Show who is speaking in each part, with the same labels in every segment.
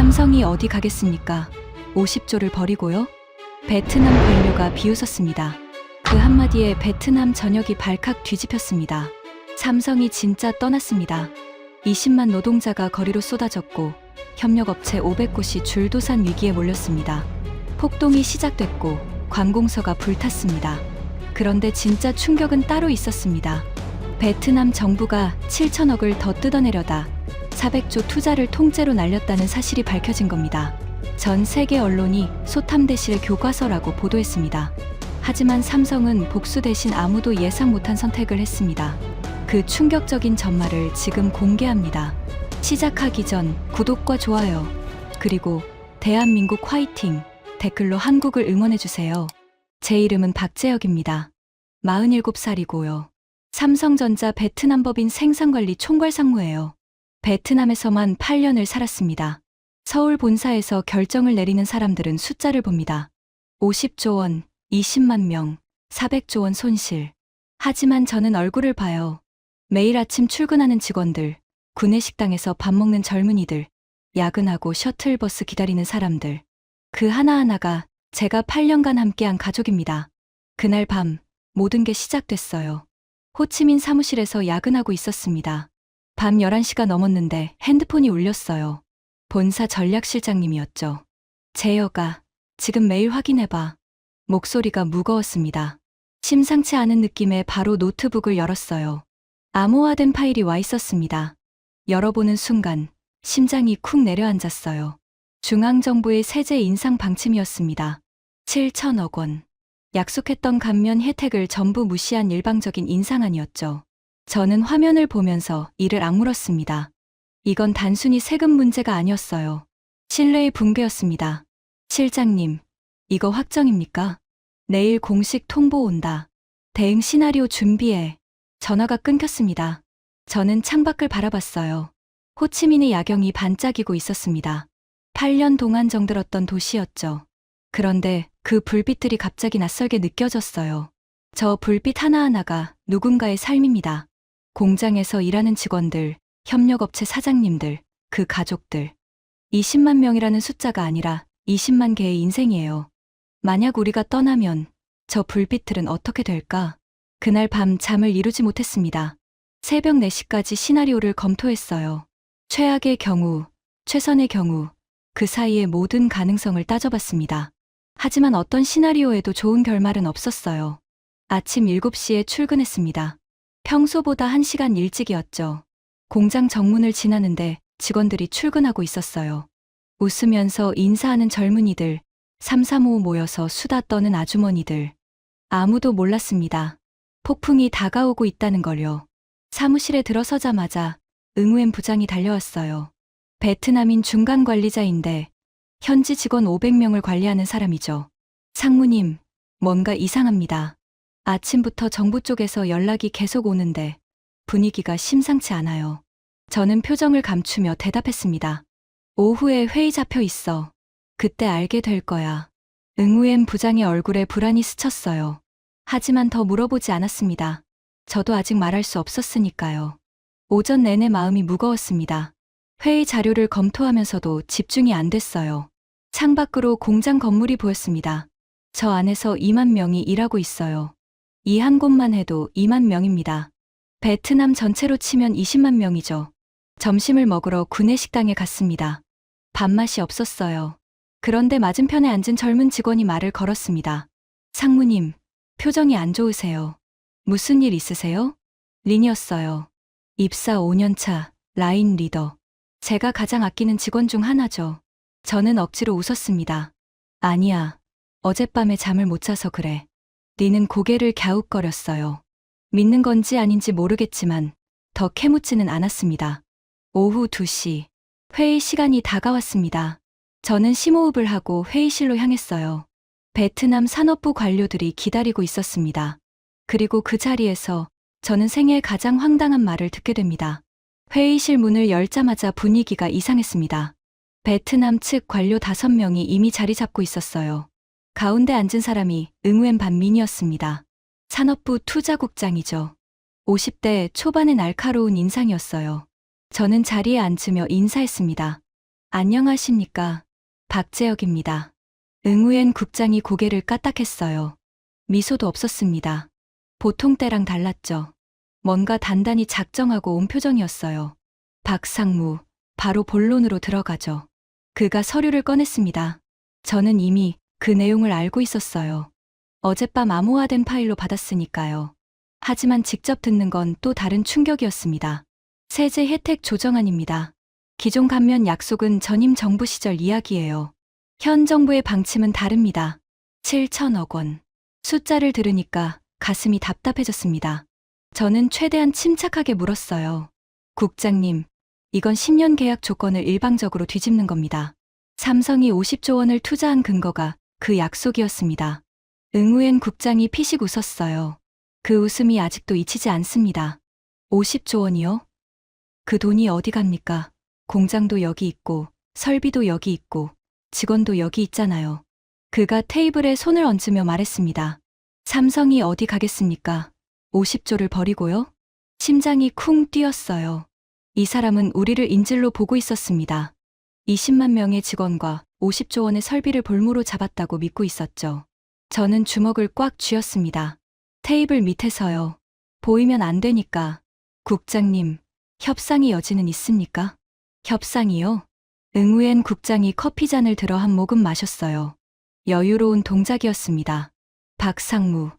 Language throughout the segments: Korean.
Speaker 1: 삼성이 어디 가겠습니까? 50조를 버리고요? 베트남 관료가 비웃었습니다. 그 한마디에 베트남 전역이 발칵 뒤집혔습니다. 삼성이 진짜 떠났습니다. 20만 노동자가 거리로 쏟아졌고 협력업체 500곳이 줄도산 위기에 몰렸습니다. 폭동이 시작됐고 관공서가 불탔습니다. 그런데 진짜 충격은 따로 있었습니다. 베트남 정부가 7천억을 더 뜯어내려다 400조 투자를 통째로 날렸다는 사실이 밝혀진 겁니다. 전 세계 언론이 소탐대실의 교과서라고 보도했습니다. 하지만 삼성은 복수 대신 아무도 예상 못한 선택을 했습니다. 그 충격적인 전말을 지금 공개합니다. 시작하기 전 구독과 좋아요, 그리고 대한민국 화이팅 댓글로 한국을 응원해주세요. 제 이름은 박재혁입니다. 47살이고요. 삼성전자 베트남법인 생산관리 총괄상무예요. 베트남에서만 8년을 살았습니다. 서울 본사에서 결정을 내리는 사람들은 숫자를 봅니다. 50조 원, 20만 명, 400조 원 손실. 하지만 저는 얼굴을 봐요. 매일 아침 출근하는 직원들, 구내식당에서 밥 먹는 젊은이들, 야근하고 셔틀버스 기다리는 사람들. 그 하나하나가 제가 8년간 함께한 가족입니다. 그날 밤 모든 게 시작됐어요. 호치민 사무실에서 야근하고 있었습니다. 밤 11시가 넘었는데 핸드폰이 울렸어요. 본사 전략실장님이었죠. 재혁아, 지금 메일 확인해봐. 목소리가 무거웠습니다. 심상치 않은 느낌에 바로 노트북을 열었어요. 암호화된 파일이 와 있었습니다. 열어보는 순간 심장이 쿵 내려앉았어요. 중앙정부의 세제 인상 방침이었습니다. 7천억 원. 약속했던 감면 혜택을 전부 무시한 일방적인 인상안이었죠. 저는 화면을 보면서 이를 악물었습니다. 이건 단순히 세금 문제가 아니었어요. 신뢰의 붕괴였습니다. 실장님, 이거 확정입니까? 내일 공식 통보 온다. 대응 시나리오 준비해. 전화가 끊겼습니다. 저는 창밖을 바라봤어요. 호치민의 야경이 반짝이고 있었습니다. 8년 동안 정들었던 도시였죠. 그런데 그 불빛들이 갑자기 낯설게 느껴졌어요. 저 불빛 하나하나가 누군가의 삶입니다. 공장에서 일하는 직원들, 협력업체 사장님들, 그 가족들. 20만 명이라는 숫자가 아니라 20만 개의 인생이에요. 만약 우리가 떠나면 저 불빛들은 어떻게 될까? 그날 밤 잠을 이루지 못했습니다. 새벽 4시까지 시나리오를 검토했어요. 최악의 경우, 최선의 경우, 그 사이의 모든 가능성을 따져봤습니다. 하지만 어떤 시나리오에도 좋은 결말은 없었어요. 아침 7시에 출근했습니다. 평소보다 1시간 일찍이었죠. 공장 정문을 지나는데 직원들이 출근하고 있었어요. 웃으면서 인사하는 젊은이들, 335 모여서 수다 떠는 아주머니들. 아무도 몰랐습니다. 폭풍이 다가오고 있다는 걸요. 사무실에 들어서자마자 응우엠 부장이 달려왔어요. 베트남인 중간 관리자인데 현지 직원 500명을 관리하는 사람이죠. 상무님, 뭔가 이상합니다. 아침부터 정부 쪽에서 연락이 계속 오는데 분위기가 심상치 않아요. 저는 표정을 감추며 대답했습니다. 오후에 회의 잡혀 있어. 그때 알게 될 거야. 응우엠 부장의 얼굴에 불안이 스쳤어요. 하지만 더 물어보지 않았습니다. 저도 아직 말할 수 없었으니까요. 오전 내내 마음이 무거웠습니다. 회의 자료를 검토하면서도 집중이 안 됐어요. 창밖으로 공장 건물이 보였습니다. 저 안에서 2만 명이 일하고 있어요. 이 한 곳만 해도 2만 명입니다. 베트남 전체로 치면 20만 명이죠. 점심을 먹으러 구내식당에 갔습니다. 밥맛이 없었어요. 그런데 맞은편에 앉은 젊은 직원이 말을 걸었습니다. 상무님, 표정이 안 좋으세요. 무슨 일 있으세요? 린이었어요. 입사 5년차 라인 리더. 제가 가장 아끼는 직원 중 하나죠. 저는 억지로 웃었습니다. 아니야. 어젯밤에 잠을 못 자서 그래. 린은 고개를 갸웃거렸어요. 믿는 건지 아닌지 모르겠지만 더 캐묻지는 않았습니다. 오후 2시. 회의 시간이 다가왔습니다. 저는 심호흡을 하고 회의실로 향했어요. 베트남 산업부 관료들이 기다리고 있었습니다. 그리고 그 자리에서 저는 생애 가장 황당한 말을 듣게 됩니다. 회의실 문을 열자마자 분위기가 이상했습니다. 베트남 측 관료 5명이 이미 자리 잡고 있었어요. 가운데 앉은 사람이 응우엔 반민이었습니다. 산업부 투자국장이죠. 50대 초반의 날카로운 인상이었어요. 저는 자리에 앉으며 인사했습니다. 안녕하십니까. 박재혁입니다. 응우엔 국장이 고개를 까딱했어요. 미소도 없었습니다. 보통 때랑 달랐죠. 뭔가 단단히 작정하고 온 표정이었어요. 박상무, 바로 본론으로 들어가죠. 그가 서류를 꺼냈습니다. 저는 이미 그 내용을 알고 있었어요. 어젯밤 암호화된 파일로 받았으니까요. 하지만 직접 듣는 건 또 다른 충격이었습니다. 세제 혜택 조정안입니다. 기존 감면 약속은 전임 정부 시절 이야기예요. 현 정부의 방침은 다릅니다. 7천억 원. 숫자를 들으니까 가슴이 답답해졌습니다. 저는 최대한 침착하게 물었어요. 국장님, 이건 10년 계약 조건을 일방적으로 뒤집는 겁니다. 삼성이 50조 원을 투자한 근거가 그 약속이었습니다. 응우엔 국장이 피식 웃었어요. 그 웃음이 아직도 잊히지 않습니다. 50조 원이요? 그 돈이 어디 갑니까? 공장도 여기 있고, 설비도 여기 있고, 직원도 여기 있잖아요. 그가 테이블에 손을 얹으며 말했습니다. 삼성이 어디 가겠습니까? 50조를 버리고요? 심장이 쿵 뛰었어요. 이 사람은 우리를 인질로 보고 있었습니다. 20만 명의 직원과 50조 원의 설비를 볼모로 잡았다고 믿고 있었죠. 저는 주먹을 꽉 쥐었습니다. 테이블 밑에서요. 보이면 안 되니까. 국장님, 협상의 여지는 있습니까? 협상이요? 응우엔 국장이 커피잔을 들어 한 모금 마셨어요. 여유로운 동작이었습니다. 박상무,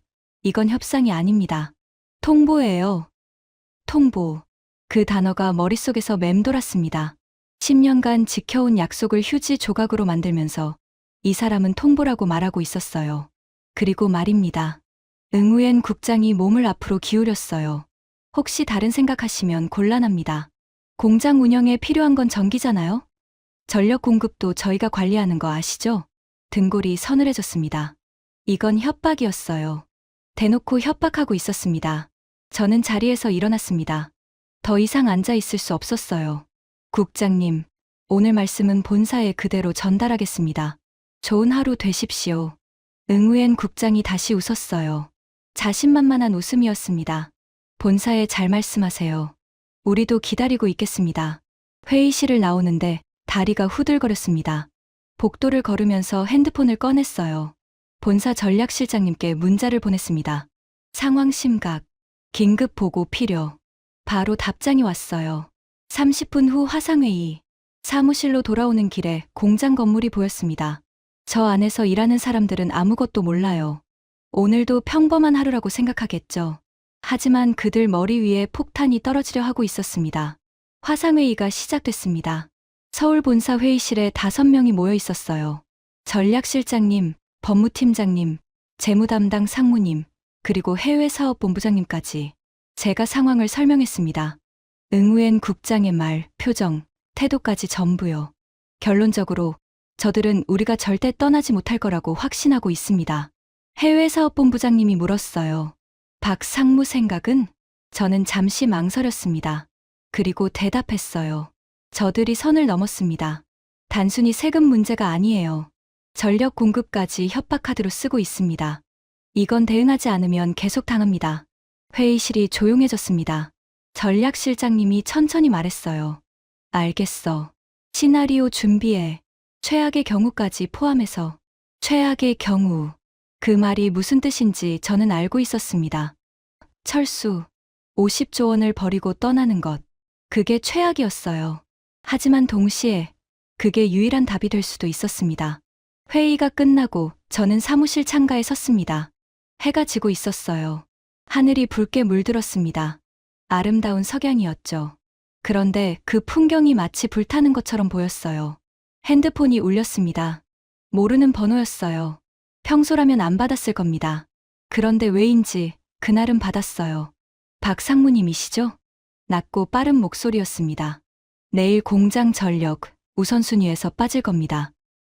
Speaker 1: 이건 협상이 아닙니다. 통보예요. 통보. 그 단어가 머릿속에서 맴돌았습니다. 10년간 지켜온 약속을 휴지 조각으로 만들면서 이 사람은 통보라고 말하고 있었어요. 그리고 말입니다. 응우엔 국장이 몸을 앞으로 기울였어요. 혹시 다른 생각하시면 곤란합니다. 공장 운영에 필요한 건 전기잖아요? 전력 공급도 저희가 관리하는 거 아시죠? 등골이 서늘해졌습니다. 이건 협박이었어요. 대놓고 협박하고 있었습니다. 저는 자리에서 일어났습니다. 더 이상 앉아 있을 수 없었어요. 국장님, 오늘 말씀은 본사에 그대로 전달하겠습니다. 좋은 하루 되십시오. 응우엔 국장이 다시 웃었어요. 자신만만한 웃음이었습니다. 본사에 잘 말씀하세요. 우리도 기다리고 있겠습니다. 회의실을 나오는데 다리가 후들거렸습니다. 복도를 걸으면서 핸드폰을 꺼냈어요. 본사 전략실장님께 문자를 보냈습니다. 상황 심각, 긴급 보고 필요. 바로 답장이 왔어요. 30분 후 화상회의. 사무실로 돌아오는 길에 공장 건물이 보였습니다. 저 안에서 일하는 사람들은 아무것도 몰라요. 오늘도 평범한 하루라고 생각하겠죠. 하지만 그들 머리 위에 폭탄이 떨어지려 하고 있었습니다. 화상회의가 시작됐습니다. 서울 본사 회의실에 5명이 모여 있었어요. 전략실장님, 법무팀장님, 재무담당 상무님, 그리고 해외사업본부장님까지. 제가 상황을 설명했습니다. 응우엔 국장의 말, 표정, 태도까지 전부요. 결론적으로 저들은 우리가 절대 떠나지 못할 거라고 확신하고 있습니다. 해외사업본부장님이 물었어요. 박 상무 생각은? 저는 잠시 망설였습니다. 그리고 대답했어요. 저들이 선을 넘었습니다. 단순히 세금 문제가 아니에요. 전력 공급까지 협박 카드로 쓰고 있습니다. 이건 대응하지 않으면 계속 당합니다. 회의실이 조용해졌습니다. 전략실장님이 천천히 말했어요. 알겠어. 시나리오 준비해. 최악의 경우까지 포함해서. 최악의 경우. 그 말이 무슨 뜻인지 저는 알고 있었습니다. 철수. 50조 원을 버리고 떠나는 것. 그게 최악이었어요. 하지만 동시에 그게 유일한 답이 될 수도 있었습니다. 회의가 끝나고 저는 사무실 창가에 섰습니다. 해가 지고 있었어요. 하늘이 붉게 물들었습니다. 아름다운 석양이었죠. 그런데 그 풍경이 마치 불타는 것처럼 보였어요. 핸드폰이 울렸습니다. 모르는 번호였어요. 평소라면 안 받았을 겁니다. 그런데 왜인지 그날은 받았어요. 박 상무님이시죠? 낮고 빠른 목소리였습니다. 내일 공장 전력 우선순위에서 빠질 겁니다.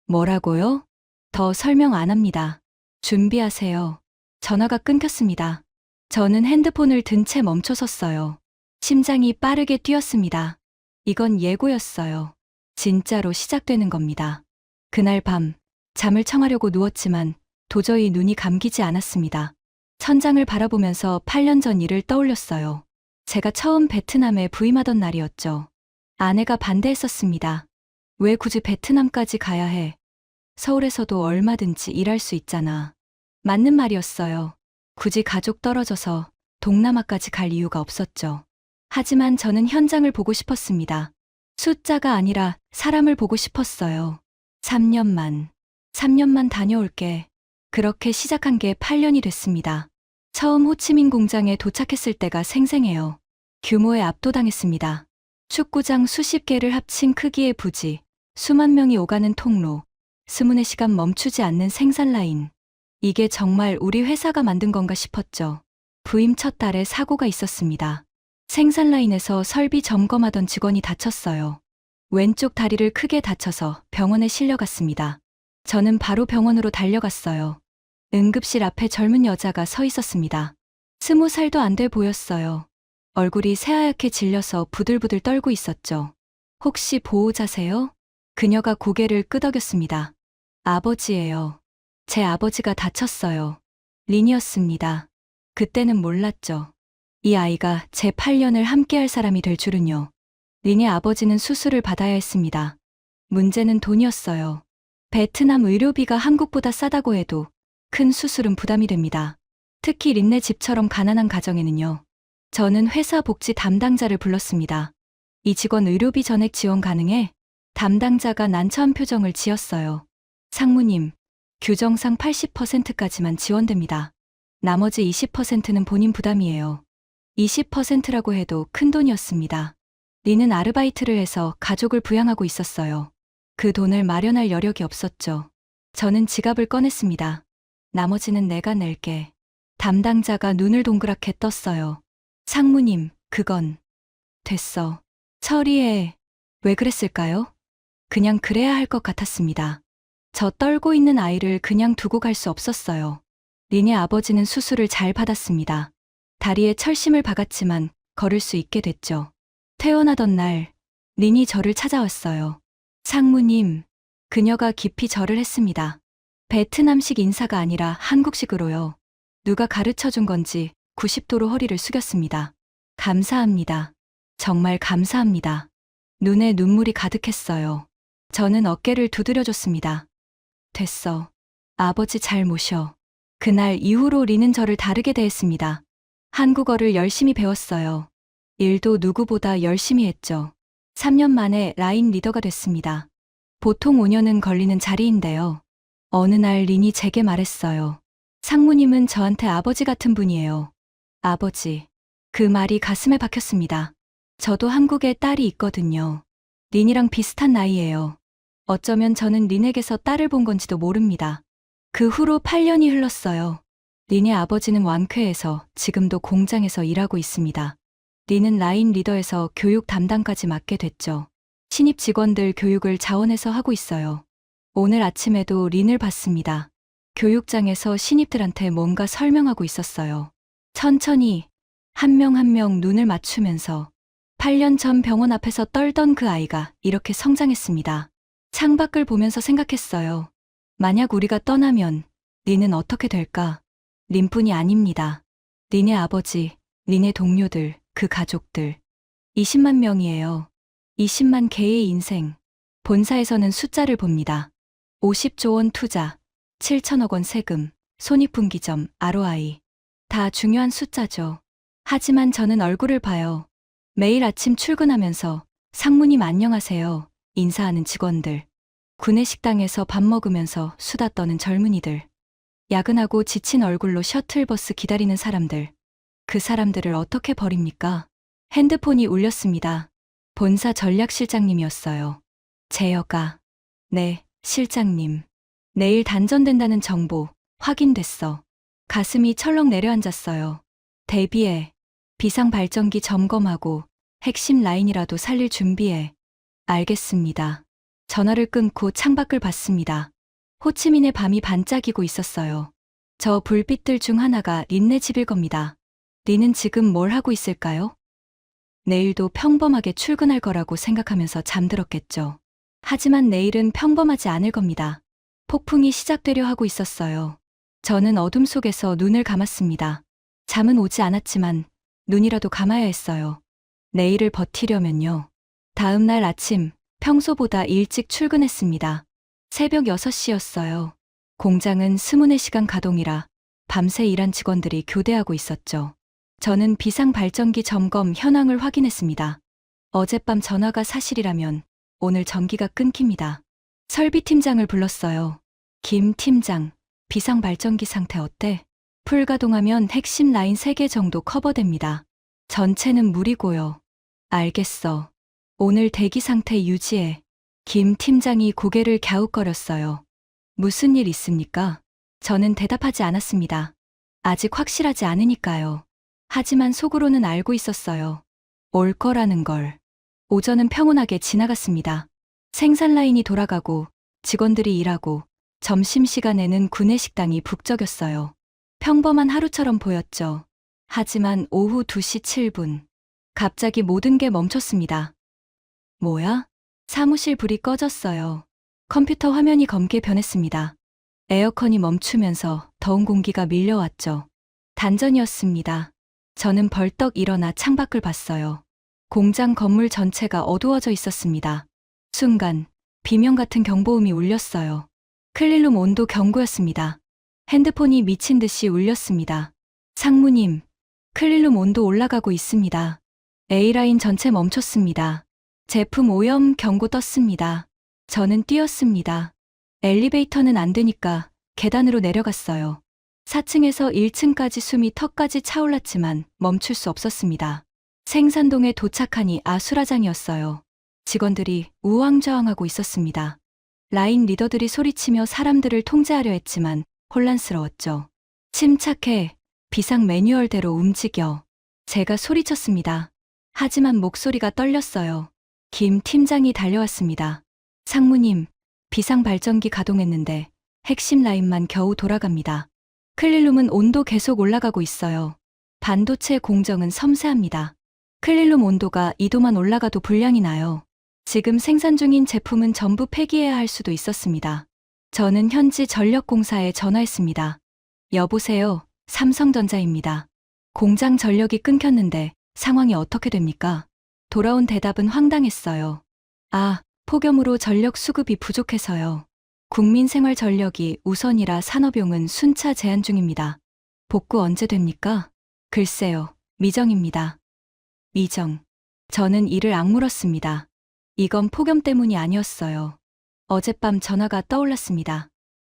Speaker 1: 뭐라고요? 더 설명 안 합니다. 준비하세요. 전화가 끊겼습니다. 저는 핸드폰을 든 채 멈춰섰어요. 심장이 빠르게 뛰었습니다. 이건 예고였어요. 진짜로 시작되는 겁니다. 그날 밤 잠을 청하려고 누웠지만 도저히 눈이 감기지 않았습니다. 천장을 바라보면서 8년 전 일을 떠올렸어요. 제가 처음 베트남에 부임하던 날이었죠. 아내가 반대했었습니다. 왜 굳이 베트남까지 가야 해? 서울에서도 얼마든지 일할 수 있잖아. 맞는 말이었어요. 굳이 가족 떨어져서 동남아까지 갈 이유가 없었죠. 하지만 저는 현장을 보고 싶었습니다. 숫자가 아니라 사람을 보고 싶었어요. 3년만 다녀올게. 그렇게 시작한 게 8년이 됐습니다. 처음 호치민 공장에 도착했을 때가 생생해요. 규모에 압도당했습니다. 축구장 수십 개를 합친 크기의 부지, 수만 명이 오가는 통로, 24시간 멈추지 않는 생산 라인. 이게 정말 우리 회사가 만든 건가 싶었죠. 부임 첫 달에 사고가 있었습니다. 생산 라인에서 설비 점검하던 직원이 다쳤어요. 왼쪽 다리를 크게 다쳐서 병원에 실려갔습니다. 저는 바로 병원으로 달려갔어요. 응급실 앞에 젊은 여자가 서 있었습니다. 20살도 안 돼 보였어요. 얼굴이 새하얗게 질려서 부들부들 떨고 있었죠. 혹시 보호자세요? 그녀가 고개를 끄덕였습니다. 아버지예요. 제 아버지가 다쳤어요. 린이었습니다. 그때는 몰랐죠. 이 아이가 제 8년을 함께할 사람이 될 줄은요. 린의 아버지는 수술을 받아야 했습니다. 문제는 돈이었어요. 베트남 의료비가 한국보다 싸다고 해도 큰 수술은 부담이 됩니다. 특히 린네 집처럼 가난한 가정에는요. 저는 회사 복지 담당자를 불렀습니다. 이 직원 의료비 전액 지원 가능해? 담당자가 난처한 표정을 지었어요. 상무님, 규정상 80%까지만 지원됩니다. 나머지 20%는 본인 부담이에요. 20%라고 해도 큰 돈이었습니다. 린은 아르바이트를 해서 가족을 부양하고 있었어요. 그 돈을 마련할 여력이 없었죠. 저는 지갑을 꺼냈습니다. 나머지는 내가 낼게. 담당자가 눈을 동그랗게 떴어요. 상무님, 그건 됐어. 처리해. 왜 그랬을까요? 그냥 그래야 할 것 같았습니다. 저 떨고 있는 아이를 그냥 두고 갈 수 없었어요. 린의 아버지는 수술을 잘 받았습니다. 다리에 철심을 박았지만 걸을 수 있게 됐죠. 퇴원하던 날, 린이 저를 찾아왔어요. 상무님, 그녀가 깊이 절을 했습니다. 베트남식 인사가 아니라 한국식으로요. 누가 가르쳐 준 건지 90도로 허리를 숙였습니다. 감사합니다. 정말 감사합니다. 눈에 눈물이 가득했어요. 저는 어깨를 두드려줬습니다. 됐어. 아버지 잘 모셔. 그날 이후로 린은 저를 다르게 대했습니다. 한국어를 열심히 배웠어요. 일도 누구보다 열심히 했죠. 3년 만에 라인 리더가 됐습니다. 보통 5년은 걸리는 자리인데요. 어느 날 린이 제게 말했어요. 상무님은 저한테 아버지 같은 분이에요. 아버지. 그 말이 가슴에 박혔습니다. 저도 한국에 딸이 있거든요. 린이랑 비슷한 나이예요. 어쩌면 저는 린에게서 딸을 본 건지도 모릅니다. 그 후로 8년이 흘렀어요. 린의 아버지는 완쾌해서 지금도 공장에서 일하고 있습니다. 린은 라인 리더에서 교육 담당까지 맡게 됐죠. 신입 직원들 교육을 자원해서 하고 있어요. 오늘 아침에도 린을 봤습니다. 교육장에서 신입들한테 뭔가 설명하고 있었어요. 천천히 한 명 한 명 눈을 맞추면서 8년 전 병원 앞에서 떨던 그 아이가 이렇게 성장했습니다. 창밖을 보면서 생각했어요. 만약 우리가 떠나면 린은 어떻게 될까? 린뿐이 아닙니다. 린의 아버지, 린의 동료들, 그 가족들. 20만 명이에요. 20만 개의 인생. 본사에서는 숫자를 봅니다. 50조 원 투자, 7천억 원 세금, 손익분기점, ROI. 다 중요한 숫자죠. 하지만 저는 얼굴을 봐요. 매일 아침 출근하면서 상무님 안녕하세요. 인사하는 직원들. 구내식당에서 밥 먹으면서 수다 떠는 젊은이들. 야근하고 지친 얼굴로 셔틀버스 기다리는 사람들. 그 사람들을 어떻게 버립니까? 핸드폰이 울렸습니다. 본사 전략실장님이었어요. 재혁아. 네, 실장님. 내일 단전된다는 정보 확인됐어. 가슴이 철렁 내려앉았어요. 대비해. 비상발전기 점검하고 핵심 라인이라도 살릴 준비해. 알겠습니다. 전화를 끊고 창밖을 봤습니다. 호치민의 밤이 반짝이고 있었어요. 저 불빛들 중 하나가 린네 집일 겁니다. 린은 지금 뭘 하고 있을까요? 내일도 평범하게 출근할 거라고 생각하면서 잠들었겠죠. 하지만 내일은 평범하지 않을 겁니다. 폭풍이 시작되려 하고 있었어요. 저는 어둠 속에서 눈을 감았습니다. 잠은 오지 않았지만 눈이라도 감아야 했어요. 내일을 버티려면요. 다음 날 아침 평소보다 일찍 출근했습니다. 새벽 6시였어요. 공장은 24시간 가동이라 밤새 일한 직원들이 교대하고 있었죠. 저는 비상발전기 점검 현황을 확인했습니다. 어젯밤 전화가 사실이라면 오늘 전기가 끊깁니다. 설비팀장을 불렀어요. 김 팀장, 비상발전기 상태 어때? 풀가동하면 핵심 라인 3개 정도 커버됩니다. 전체는 물이고요. 알겠어. 오늘 대기 상태 유지해. 김 팀장이 고개를 갸웃거렸어요. 무슨 일 있습니까? 저는 대답하지 않았습니다. 아직 확실하지 않으니까요. 하지만 속으로는 알고 있었어요. 올 거라는 걸. 오전은 평온하게 지나갔습니다. 생산 라인이 돌아가고 직원들이 일하고 점심시간에는 구내식당이 북적였어요. 평범한 하루처럼 보였죠. 하지만 오후 2시 7분. 갑자기 모든 게 멈췄습니다. 뭐야? 사무실 불이 꺼졌어요. 컴퓨터 화면이 검게 변했습니다. 에어컨이 멈추면서 더운 공기가 밀려왔죠. 단전이었습니다. 저는 벌떡 일어나 창밖을 봤어요. 공장 건물 전체가 어두워져 있었습니다. 순간 비명 같은 경보음이 울렸어요. 클린룸 온도 경고였습니다. 핸드폰이 미친 듯이 울렸습니다. 상무님, 클린룸 온도 올라가고 있습니다. A라인 전체 멈췄습니다. 제품 오염 경고 떴습니다. 저는 뛰었습니다. 엘리베이터는 안 되니까 계단으로 내려갔어요. 4층에서 1층까지 숨이 턱까지 차올랐지만 멈출 수 없었습니다. 생산동에 도착하니 아수라장이었어요. 직원들이 우왕좌왕하고 있었습니다. 라인 리더들이 소리치며 사람들을 통제하려 했지만 혼란스러웠죠. 침착해. 비상 매뉴얼대로 움직여. 제가 소리쳤습니다. 하지만 목소리가 떨렸어요. 김 팀장이 달려왔습니다. 상무님, 비상 발전기 가동했는데 핵심 라인만 겨우 돌아갑니다. 클린룸은 온도 계속 올라가고 있어요. 반도체 공정은 섬세합니다. 클린룸 온도가 2도만 올라가도 불량이 나요. 지금 생산 중인 제품은 전부 폐기해야 할 수도 있었습니다. 저는 현지 전력공사에 전화했습니다. 여보세요, 삼성전자입니다. 공장 전력이 끊겼는데 상황이 어떻게 됩니까? 돌아온 대답은 황당했어요. 아, 폭염으로 전력 수급이 부족해서요. 국민 생활 전력이 우선이라 산업용은 순차 제한 중입니다. 복구 언제 됩니까? 글쎄요, 미정입니다. 미정. 저는 이를 악물었습니다. 이건 폭염 때문이 아니었어요. 어젯밤 전화가 떠올랐습니다.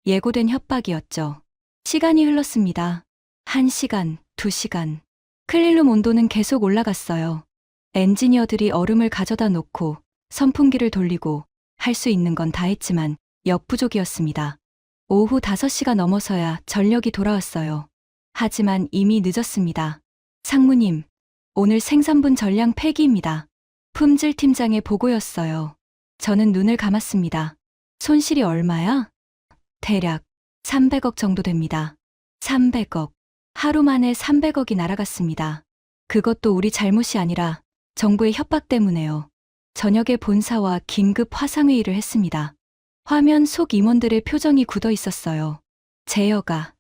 Speaker 1: 예고된 협박이었죠. 시간이 흘렀습니다. 1시간, 2시간. 클린룸 온도는 계속 올라갔어요. 엔지니어들이 얼음을 가져다 놓고 선풍기를 돌리고 할 수 있는 건 다 했지만 역부족이었습니다. 오후 5시가 넘어서야 전력이 돌아왔어요. 하지만 이미 늦었습니다. 상무님, 오늘 생산분 전량 폐기입니다. 품질 팀장의 보고였어요. 저는 눈을 감았습니다. 손실이 얼마야? 대략 300억 정도 됩니다. 300억. 하루 만에 300억이 날아갔습니다. 그것도 우리 잘못이 아니라 정부의 협박 때문에요. 저녁에 본사와 긴급 화상회의를 했습니다. 화면 속 임원들의 표정이 굳어 있었어요. 재혁아,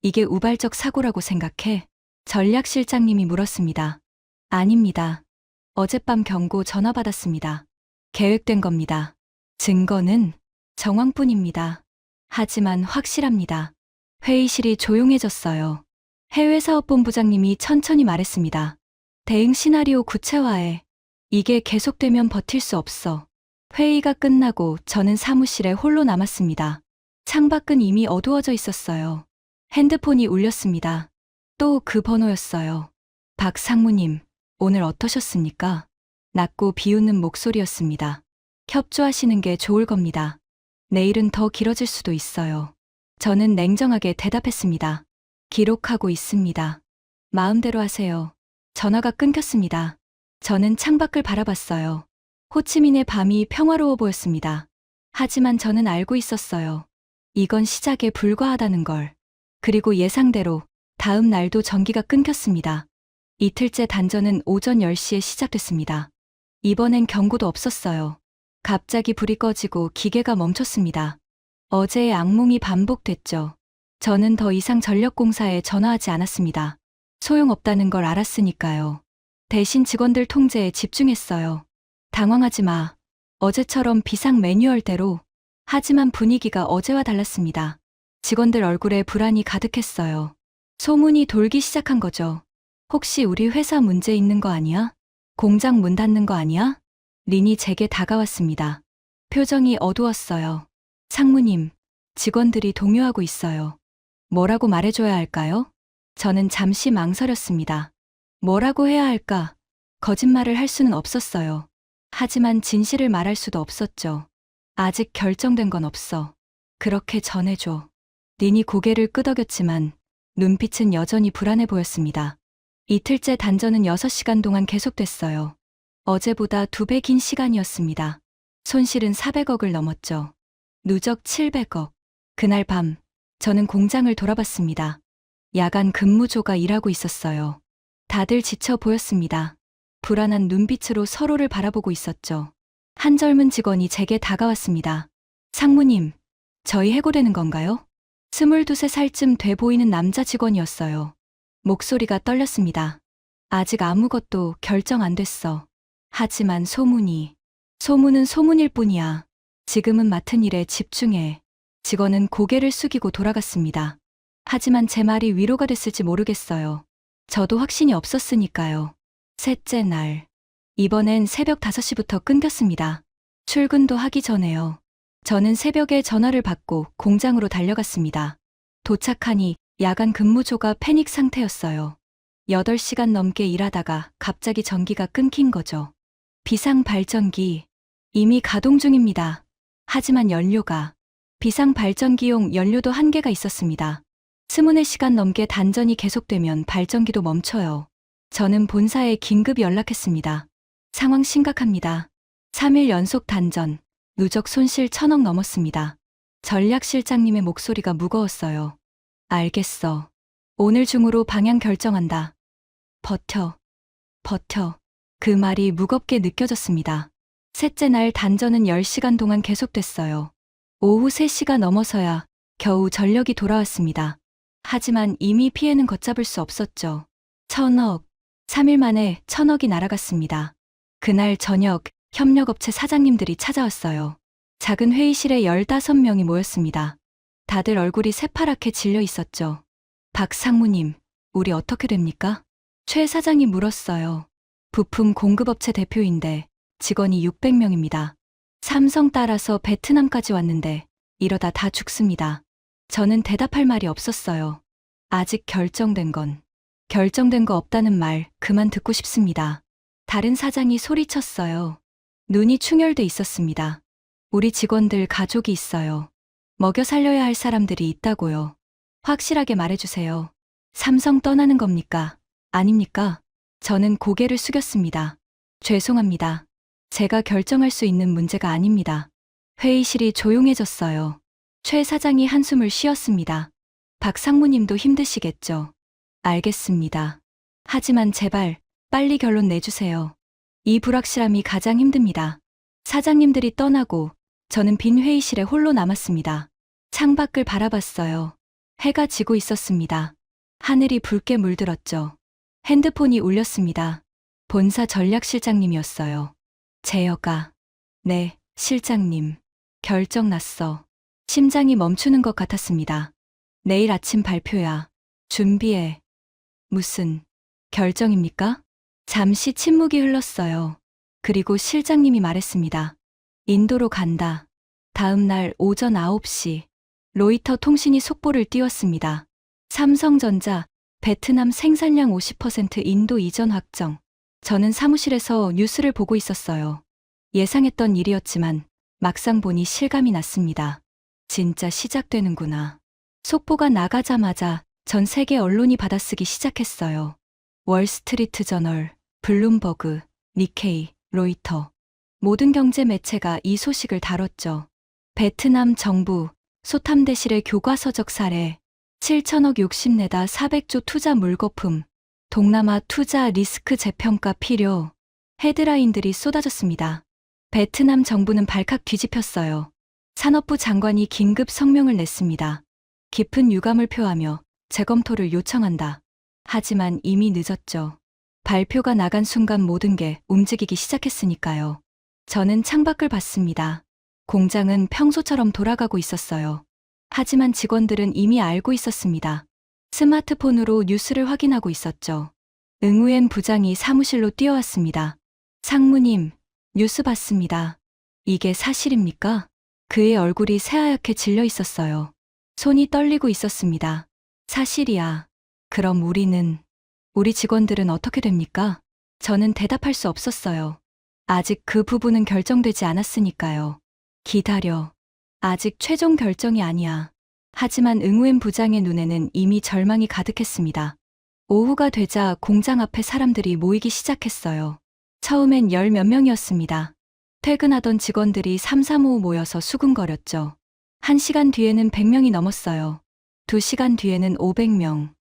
Speaker 1: 이게 우발적 사고라고 생각해? 전략실장님이 물었습니다. 아닙니다. 어젯밤 경고 전화 받았습니다. 계획된 겁니다. 증거는 정황뿐입니다. 하지만 확실합니다. 회의실이 조용해졌어요. 해외사업본부장님이 천천히 말했습니다. 대응 시나리오 구체화해. 이게 계속되면 버틸 수 없어. 회의가 끝나고 저는 사무실에 홀로 남았습니다. 창밖은 이미 어두워져 있었어요. 핸드폰이 울렸습니다. 또 그 번호였어요. 박 상무님, 오늘 어떠셨습니까? 낮고 비웃는 목소리였습니다. 협조하시는 게 좋을 겁니다. 내일은 더 길어질 수도 있어요. 저는 냉정하게 대답했습니다. 기록하고 있습니다. 마음대로 하세요. 전화가 끊겼습니다. 저는 창밖을 바라봤어요. 호치민의 밤이 평화로워 보였습니다. 하지만 저는 알고 있었어요. 이건 시작에 불과하다는 걸. 그리고 예상대로 다음 날도 전기가 끊겼습니다. 이틀째 단전은 오전 10시에 시작됐습니다. 이번엔 경고도 없었어요. 갑자기 불이 꺼지고 기계가 멈췄습니다. 어제의 악몽이 반복됐죠. 저는 더 이상 전력공사에 전화하지 않았습니다. 소용없다는 걸 알았으니까요. 대신 직원들 통제에 집중했어요. 당황하지 마. 어제처럼 비상 매뉴얼대로. 하지만 분위기가 어제와 달랐습니다. 직원들 얼굴에 불안이 가득했어요. 소문이 돌기 시작한 거죠. 혹시 우리 회사 문제 있는 거 아니야? 공장 문 닫는 거 아니야? 린이 제게 다가왔습니다. 표정이 어두웠어요. 상무님, 직원들이 동요하고 있어요. 뭐라고 말해줘야 할까요? 저는 잠시 망설였습니다. 뭐라고 해야 할까? 거짓말을 할 수는 없었어요. 하지만 진실을 말할 수도 없었죠. 아직 결정된 건 없어. 그렇게 전해줘. 린이 고개를 끄덕였지만 눈빛은 여전히 불안해 보였습니다. 이틀째 단전은 6시간 동안 계속됐어요. 어제보다 2배 긴 시간이었습니다. 손실은 400억을 넘었죠. 누적 700억. 그날 밤, 저는 공장을 돌아봤습니다. 야간 근무조가 일하고 있었어요. 다들 지쳐 보였습니다. 불안한 눈빛으로 서로를 바라보고 있었죠. 한 젊은 직원이 제게 다가왔습니다. 상무님, 저희 해고되는 건가요? 22~23살쯤 돼 보이는 남자 직원이었어요. 목소리가 떨렸습니다. 아직 아무것도 결정 안 됐어. 하지만 소문은 소문일 뿐이야. 지금은 맡은 일에 집중해. 직원은 고개를 숙이고 돌아갔습니다. 하지만 제 말이 위로가 됐을지 모르겠어요. 저도 확신이 없었으니까요. 셋째 날. 이번엔 새벽 5시부터 끊겼습니다. 출근도 하기 전에요. 저는 새벽에 전화를 받고 공장으로 달려갔습니다. 도착하니 야간 근무조가 패닉 상태였어요. 8시간 넘게 일하다가 갑자기 전기가 끊긴 거죠. 비상 발전기. 이미 가동 중입니다. 하지만 비상 발전기용 연료도 한계가 있었습니다. 24시간 넘게 단전이 계속되면 발전기도 멈춰요. 저는 본사에 긴급 연락했습니다. 상황 심각합니다. 3일 연속 단전, 누적 손실 1,000억 넘었습니다. 전략실장님의 목소리가 무거웠어요. 알겠어. 오늘 중으로 방향 결정한다. 버텨. 그 말이 무겁게 느껴졌습니다. 셋째 날 단전은 10시간 동안 계속됐어요. 오후 3시가 넘어서야 겨우 전력이 돌아왔습니다. 하지만 이미 피해는 걷잡을 수 없었죠. 1,000억. 3일 만에 1,000억이 날아갔습니다. 그날 저녁 협력업체 사장님들이 찾아왔어요. 작은 회의실에 15명이 모였습니다. 다들 얼굴이 새파랗게 질려 있었죠. 박 상무님, 우리 어떻게 됩니까? 최 사장이 물었어요. 부품 공급업체 대표인데 직원이 600명입니다. 삼성 따라서 베트남까지 왔는데 이러다 다 죽습니다. 저는 대답할 말이 없었어요. 아직 결정된 거 없다는 말 그만 듣고 싶습니다. 다른 사장이 소리쳤어요. 눈이 충혈돼 있었습니다. 우리 직원들 가족이 있어요. 먹여 살려야 할 사람들이 있다고요. 확실하게 말해주세요. 삼성 떠나는 겁니까? 아닙니까? 저는 고개를 숙였습니다. 죄송합니다. 제가 결정할 수 있는 문제가 아닙니다. 회의실이 조용해졌어요. 최 사장이 한숨을 쉬었습니다. 박 상무님도 힘드시겠죠? 알겠습니다. 하지만 제발 빨리 결론 내주세요. 이 불확실함이 가장 힘듭니다. 사장님들이 떠나고 저는 빈 회의실에 홀로 남았습니다. 창밖을 바라봤어요. 해가 지고 있었습니다. 하늘이 붉게 물들었죠. 핸드폰이 울렸습니다. 본사 전략실장님이었어요. 재혁아. 네, 실장님. 결정 났어. 심장이 멈추는 것 같았습니다. 내일 아침 발표야. 준비해. 무슨 결정입니까? 잠시 침묵이 흘렀어요. 그리고 실장님이 말했습니다. 인도로 간다. 다음 날 오전 9시. 로이터 통신이 속보를 띄웠습니다. 삼성전자, 베트남 생산량 50% 인도 이전 확정. 저는 사무실에서 뉴스를 보고 있었어요. 예상했던 일이었지만 막상 보니 실감이 났습니다. 진짜 시작되는구나. 속보가 나가자마자 전 세계 언론이 받아쓰기 시작했어요. 월스트리트 저널, 블룸버그, 니케이, 로이터. 모든 경제 매체가 이 소식을 다뤘죠. 베트남 정부, 소탐대실의 교과서적 사례, 7천억 욕심내다 400조 투자 물거품, 동남아 투자 리스크 재평가 필요. 헤드라인들이 쏟아졌습니다. 베트남 정부는 발칵 뒤집혔어요. 산업부 장관이 긴급 성명을 냈습니다. 깊은 유감을 표하며 재검토를 요청한다. 하지만 이미 늦었죠. 발표가 나간 순간 모든 게 움직이기 시작했으니까요. 저는 창밖을 봤습니다. 공장은 평소처럼 돌아가고 있었어요. 하지만 직원들은 이미 알고 있었습니다. 스마트폰으로 뉴스를 확인하고 있었죠. 응우엔 부장이 사무실로 뛰어왔습니다. 상무님, 뉴스 봤습니다. 이게 사실입니까? 그의 얼굴이 새하얗게 질려 있었어요. 손이 떨리고 있었습니다. 사실이야. 그럼 우리 직원들은 어떻게 됩니까? 저는 대답할 수 없었어요. 아직 그 부분은 결정되지 않았으니까요. 기다려. 아직 최종 결정이 아니야. 하지만 응우엔 부장의 눈에는 이미 절망이 가득했습니다. 오후가 되자 공장 앞에 사람들이 모이기 시작했어요. 처음엔 10몇 명이었습니다. 퇴근하던 직원들이 삼삼오오 모여서 수군거렸죠. 1시간 뒤에는 100명이 넘었어요. 2시간 뒤에는 500명.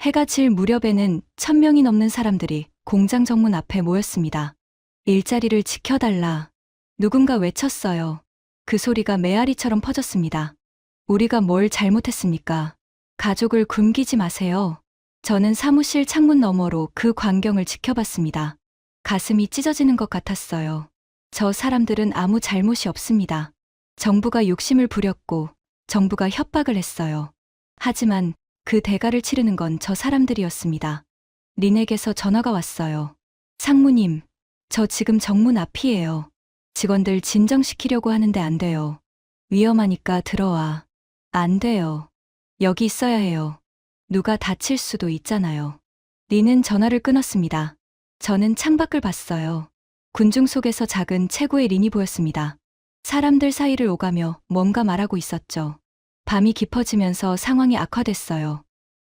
Speaker 1: 해가 질 무렵에는 1000명이 넘는 사람들이 공장 정문 앞에 모였습니다. 일자리를 지켜달라. 누군가 외쳤어요. 그 소리가 메아리처럼 퍼졌습니다. 우리가 뭘 잘못했습니까? 가족을 굶기지 마세요. 저는 사무실 창문 너머로 그 광경을 지켜봤습니다. 가슴이 찢어지는 것 같았어요. 저 사람들은 아무 잘못이 없습니다. 정부가 욕심을 부렸고 정부가 협박을 했어요. 하지만 그 대가를 치르는 건 저 사람들이었습니다. 린에게서 전화가 왔어요. 상무님, 저 지금 정문 앞이에요. 직원들 진정시키려고 하는데 안 돼요. 위험하니까 들어와. 안 돼요. 여기 있어야 해요. 누가 다칠 수도 있잖아요. 린은 전화를 끊었습니다. 저는 창밖을 봤어요. 군중 속에서 작은 최고의 린이 보였습니다. 사람들 사이를 오가며 뭔가 말하고 있었죠. 밤이 깊어지면서 상황이 악화됐어요.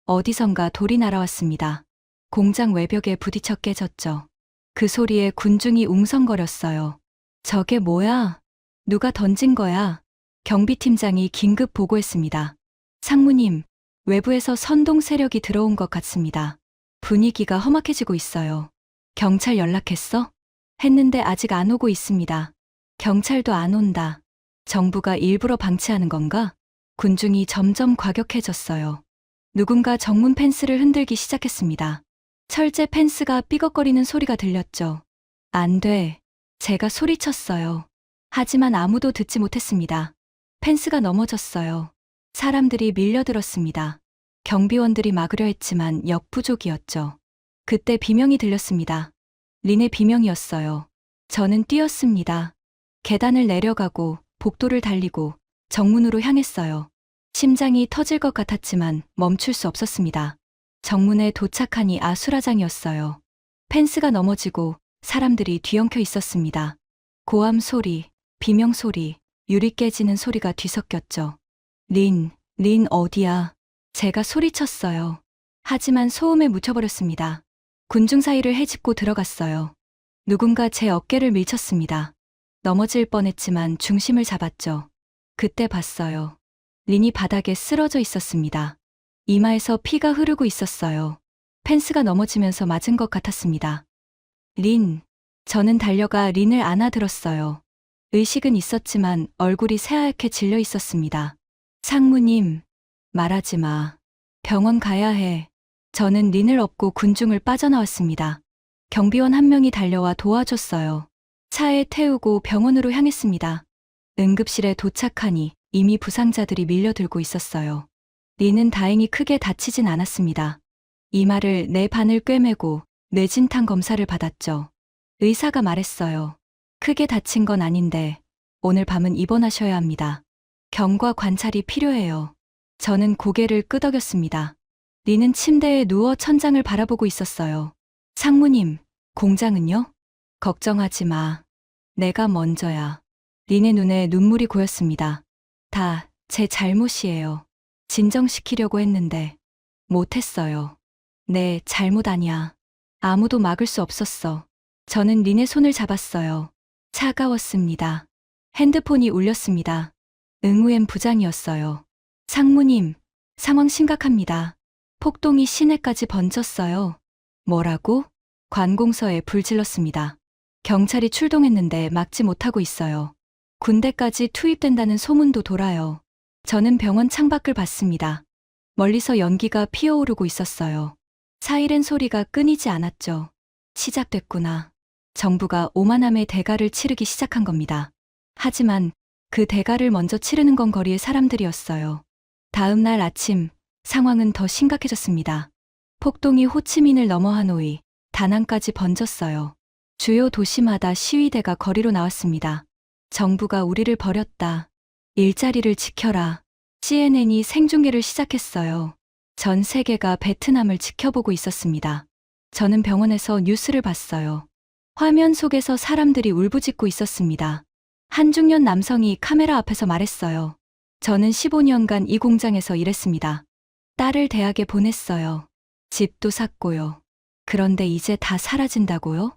Speaker 1: 어디선가 돌이 날아왔습니다. 공장 외벽에 부딪혀 깨졌죠. 그 소리에 군중이 웅성거렸어요. 저게 뭐야? 누가 던진 거야? 경비팀장이 긴급 보고했습니다. 상무님, 외부에서 선동 세력이 들어온 것 같습니다. 분위기가 험악해지고 있어요. 경찰 연락했어? 했는데 아직 안 오고 있습니다. 경찰도 안 온다. 정부가 일부러 방치하는 건가? 군중이 점점 과격해졌어요. 누군가 정문 펜스를 흔들기 시작했습니다. 철제 펜스가 삐걱거리는 소리가 들렸죠. 안 돼. 제가 소리쳤어요. 하지만 아무도 듣지 못했습니다. 펜스가 넘어졌어요. 사람들이 밀려들었습니다. 경비원들이 막으려 했지만 역부족이었죠. 그때 비명이 들렸습니다. 린의 비명이었어요. 저는 뛰었습니다. 계단을 내려가고 복도를 달리고 정문으로 향했어요. 심장이 터질 것 같았지만 멈출 수 없었습니다. 정문에 도착하니 아수라장이었어요. 펜스가 넘어지고 사람들이 뒤엉켜 있었습니다. 고함 소리, 비명 소리, 유리 깨지는 소리가 뒤섞였죠. 린 어디야? 제가 소리쳤어요. 하지만 소음에 묻혀버렸습니다. 군중 사이를 헤집고 들어갔어요. 누군가 제 어깨를 밀쳤습니다. 넘어질 뻔했지만 중심을 잡았죠. 그때 봤어요. 린이 바닥에 쓰러져 있었습니다. 이마에서 피가 흐르고 있었어요. 펜스가 넘어지면서 맞은 것 같았습니다. 린, 저는 달려가 린을 안아들었어요. 의식은 있었지만 얼굴이 새하얗게 질려 있었습니다. 상무님, 말하지 마. 병원 가야 해. 저는 린을 업고 군중을 빠져나왔습니다. 경비원 한 명이 달려와 도와줬어요. 차에 태우고 병원으로 향했습니다. 응급실에 도착하니 이미 부상자들이 밀려들고 있었어요. 린은 다행히 크게 다치진 않았습니다. 이마를 네 반을 꿰매고 뇌진탕 검사를 받았죠. 의사가 말했어요. 크게 다친 건 아닌데 오늘 밤은 입원하셔야 합니다. 경과 관찰이 필요해요. 저는 고개를 끄덕였습니다. 린은 침대에 누워 천장을 바라보고 있었어요. 상무님, 공장은요? 걱정하지 마. 내가 먼저야. 린의 눈에 눈물이 고였습니다. 다 제 잘못이에요. 진정시키려고 했는데 못했어요. 네, 잘못 아니야. 아무도 막을 수 없었어. 저는 린의 손을 잡았어요. 차가웠습니다. 핸드폰이 울렸습니다. 응우엔 부장이었어요. 상무님, 상황 심각합니다. 폭동이 시내까지 번졌어요. 뭐라고? 관공서에 불 질렀습니다. 경찰이 출동했는데 막지 못하고 있어요. 군대까지 투입된다는 소문도 돌아요. 저는 병원 창밖을 봤습니다. 멀리서 연기가 피어오르고 있었어요. 사이렌 소리가 끊이지 않았죠. 시작됐구나. 정부가 오만함의 대가를 치르기 시작한 겁니다. 하지만 그 대가를 먼저 치르는 건 거리의 사람들이었어요. 다음 날 아침, 상황은 더 심각해졌습니다. 폭동이 호치민을 넘어 하노이, 다낭까지 번졌어요. 주요 도시마다 시위대가 거리로 나왔습니다. 정부가 우리를 버렸다. 일자리를 지켜라. CNN이 생중계를 시작했어요. 전 세계가 베트남을 지켜보고 있었습니다. 저는 병원에서 뉴스를 봤어요. 화면 속에서 사람들이 울부짖고 있었습니다. 한 중년 남성이 카메라 앞에서 말했어요. 저는 15년간 이 공장에서 일했습니다. 딸을 대학에 보냈어요. 집도 샀고요. 그런데 이제 다 사라진다고요?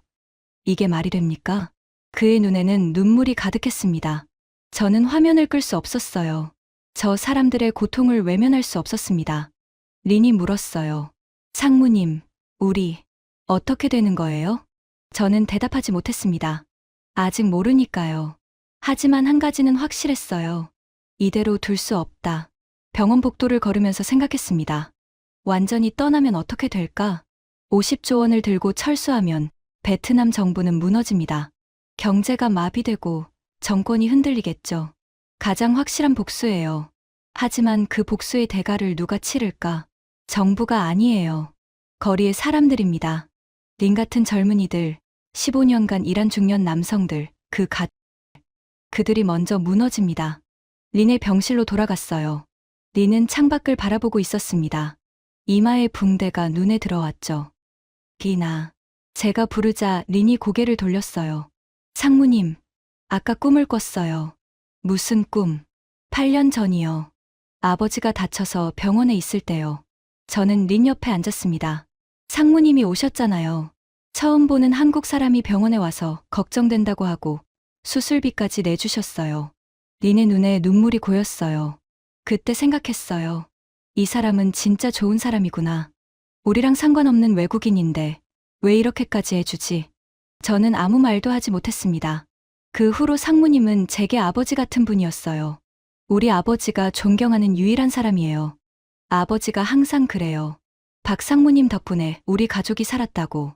Speaker 1: 이게 말이 됩니까? 그의 눈에는 눈물이 가득했습니다. 저는 화면을 끌 수 없었어요. 저 사람들의 고통을 외면할 수 없었습니다. 린이 물었어요. 상무님, 우리 어떻게 되는 거예요? 저는 대답하지 못했습니다. 아직 모르니까요. 하지만 한 가지는 확실했어요. 이대로 둘 수 없다. 병원 복도를 걸으면서 생각했습니다. 완전히 떠나면 어떻게 될까? 50조 원을 들고 철수하면 베트남 정부는 무너집니다. 경제가 마비되고 정권이 흔들리겠죠. 가장 확실한 복수예요. 하지만 그 복수의 대가를 누가 치를까? 정부가 아니에요. 거리의 사람들입니다. 린 같은 젊은이들, 15년간 일한 중년 남성들, 그들이 먼저 무너집니다. 린의 병실로 돌아갔어요. 린은 창밖을 바라보고 있었습니다. 이마에 붕대가 눈에 들어왔죠. 기나. 제가 부르자 린이 고개를 돌렸어요. 상무님, 아까 꿈을 꿨어요. 무슨 꿈? 8년 전이요. 아버지가 다쳐서 병원에 있을 때요. 저는 린 옆에 앉았습니다. 상무님이 오셨잖아요. 처음 보는 한국 사람이 병원에 와서 걱정된다고 하고 수술비까지 내주셨어요. 린의 눈에 눈물이 고였어요. 그때 생각했어요. 이 사람은 진짜 좋은 사람이구나. 우리랑 상관없는 외국인인데 왜 이렇게까지 해주지? 저는 아무 말도 하지 못했습니다. 그 후로 상무님은 제게 아버지 같은 분이었어요. 우리 아버지가 존경하는 유일한 사람이에요. 아버지가 항상 그래요. 박 상무님 덕분에 우리 가족이 살았다고.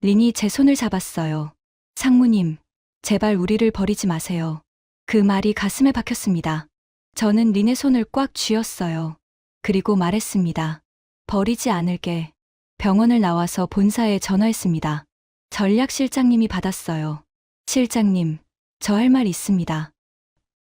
Speaker 1: 린이 제 손을 잡았어요. 상무님, 제발 우리를 버리지 마세요. 그 말이 가슴에 박혔습니다. 저는 린의 손을 꽉 쥐었어요. 그리고 말했습니다. 버리지 않을게. 병원을 나와서 본사에 전화했습니다. 전략실장님이 받았어요. 실장님, 저 할 말 있습니다.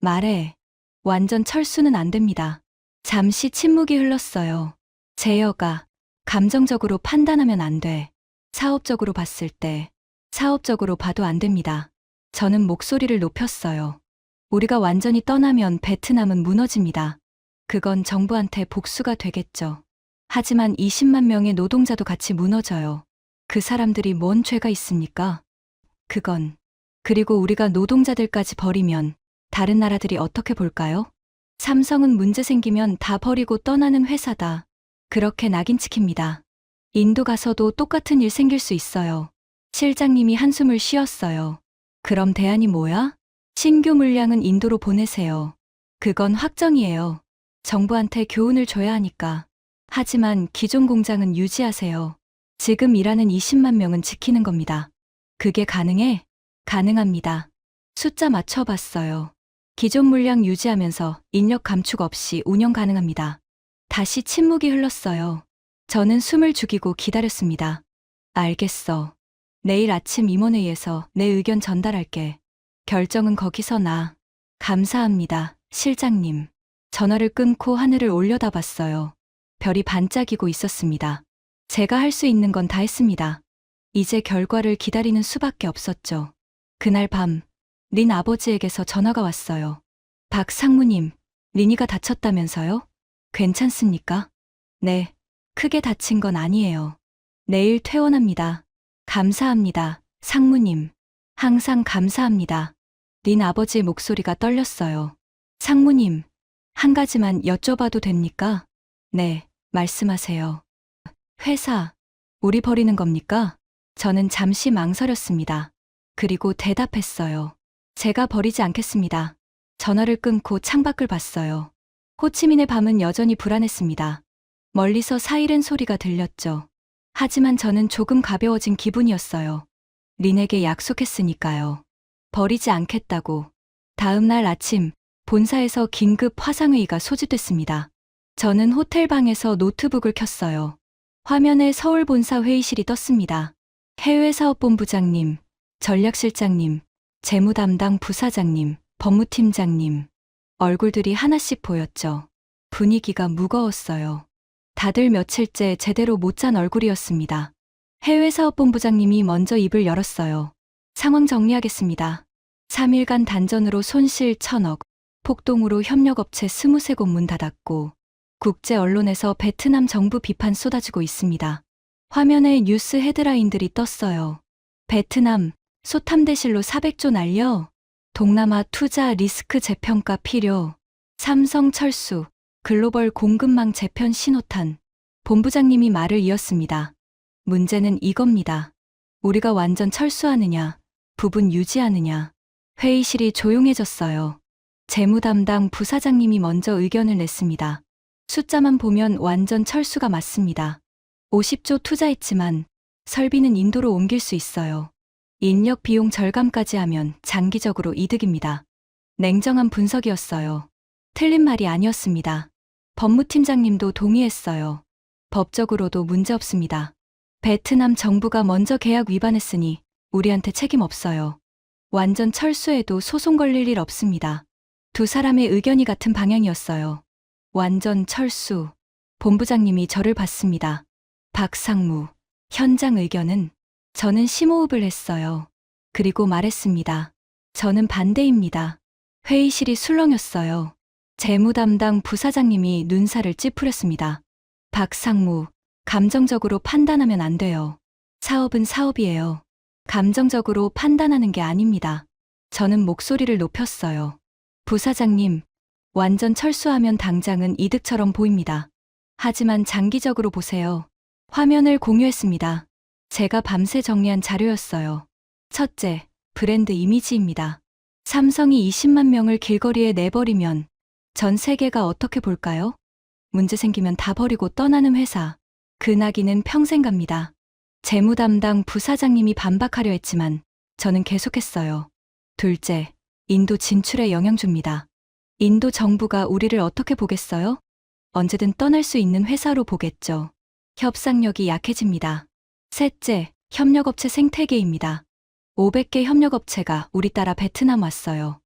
Speaker 1: 말해. 완전 철수는 안 됩니다. 잠시 침묵이 흘렀어요. 제여가 감정적으로 판단하면 안 돼. 사업적으로 봤을 때, 사업적으로 봐도 안 됩니다. 저는 목소리를 높였어요. 우리가 완전히 떠나면 베트남은 무너집니다. 그건 정부한테 복수가 되겠죠. 하지만 20만 명의 노동자도 같이 무너져요. 그 사람들이 뭔 죄가 있습니까? 그리고 우리가 노동자들까지 버리면 다른 나라들이 어떻게 볼까요? 삼성은 문제 생기면 다 버리고 떠나는 회사다. 그렇게 낙인 찍힙니다. 인도 가서도 똑같은 일 생길 수 있어요. 실장님이 한숨을 쉬었어요. 그럼 대안이 뭐야? 신규 물량은 인도로 보내세요. 그건 확정이에요. 정부한테 교훈을 줘야 하니까. 하지만 기존 공장은 유지하세요. 지금 일하는 20만 명은 지키는 겁니다. 그게 가능해? 가능합니다. 숫자 맞춰봤어요. 기존 물량 유지하면서 인력 감축 없이 운영 가능합니다. 다시 침묵이 흘렀어요. 저는 숨을 죽이고 기다렸습니다. 알겠어. 내일 아침 임원회의에서 내 의견 전달할게. 결정은 거기서 나. 감사합니다, 실장님. 전화를 끊고 하늘을 올려다봤어요. 별이 반짝이고 있었습니다. 제가 할 수 있는 건 다 했습니다. 이제 결과를 기다리는 수밖에 없었죠. 그날 밤, 린 아버지에게서 전화가 왔어요. 박 상무님, 린이가 다쳤다면서요? 괜찮습니까? 네, 크게 다친 건 아니에요. 내일 퇴원합니다. 감사합니다, 상무님. 항상 감사합니다. 린 아버지의 목소리가 떨렸어요. 상무님, 한 가지만 여쭤봐도 됩니까? 네, 말씀하세요. 회사, 우리 버리는 겁니까? 저는 잠시 망설였습니다. 그리고 대답했어요. 제가 버리지 않겠습니다. 전화를 끊고 창밖을 봤어요. 호치민의 밤은 여전히 불안했습니다. 멀리서 사이렌 소리가 들렸죠. 하지만 저는 조금 가벼워진 기분이었어요. 린에게 약속했으니까요. 버리지 않겠다고. 다음 날 아침 본사에서 긴급 화상회의가 소집됐습니다. 저는 호텔 방에서 노트북을 켰어요. 화면에 서울 본사 회의실이 떴습니다. 해외사업본부장님, 전략실장님, 재무담당 부사장님, 법무팀장님. 얼굴들이 하나씩 보였죠. 분위기가 무거웠어요. 다들 며칠째 제대로 못 잔 얼굴이었습니다. 해외사업본부장님이 먼저 입을 열었어요. 상황 정리하겠습니다. 3일간 단전으로 손실 1,000억, 폭동으로 협력업체 23곳 문 닫았고, 국제 언론에서 베트남 정부 비판 쏟아지고 있습니다. 화면에 뉴스 헤드라인들이 떴어요. 베트남, 소탐대실로 400조 날려, 동남아 투자 리스크 재평가 필요, 삼성 철수, 글로벌 공급망 재편 신호탄. 본부장님이 말을 이었습니다. 문제는 이겁니다. 우리가 완전 철수하느냐, 부분 유지하느냐. 회의실이 조용해졌어요. 재무담당 부사장님이 먼저 의견을 냈습니다. 숫자만 보면 완전 철수가 맞습니다. 50조 투자했지만 설비는 인도로 옮길 수 있어요. 인력 비용 절감까지 하면 장기적으로 이득입니다. 냉정한 분석이었어요. 틀린 말이 아니었습니다. 법무팀장님도 동의했어요. 법적으로도 문제 없습니다. 베트남 정부가 먼저 계약 위반했으니 우리한테 책임 없어요. 완전 철수해도 소송 걸릴 일 없습니다. 두 사람의 의견이 같은 방향이었어요. 완전 철수. 본부장님이 저를 봤습니다. 박상무, 현장 의견은? 저는 심호흡을 했어요. 그리고 말했습니다. 저는 반대입니다. 회의실이 술렁였어요. 재무담당 부사장님이 눈살을 찌푸렸습니다. 박상무, 감정적으로 판단하면 안 돼요. 사업은 사업이에요. 감정적으로 판단하는 게 아닙니다. 저는 목소리를 높였어요. 부사장님, 완전 철수하면 당장은 이득처럼 보입니다. 하지만 장기적으로 보세요. 화면을 공유했습니다. 제가 밤새 정리한 자료였어요. 첫째, 브랜드 이미지입니다. 삼성이 20만 명을 길거리에 내버리면 전 세계가 어떻게 볼까요? 문제 생기면 다 버리고 떠나는 회사. 그 낙인은 평생 갑니다. 재무담당 부사장님이 반박하려 했지만 저는 계속했어요. 둘째, 인도 진출에 영향 줍니다. 인도 정부가 우리를 어떻게 보겠어요? 언제든 떠날 수 있는 회사로 보겠죠. 협상력이 약해집니다. 셋째, 협력업체 생태계입니다. 500개 협력업체가 우리 따라 베트남 왔어요.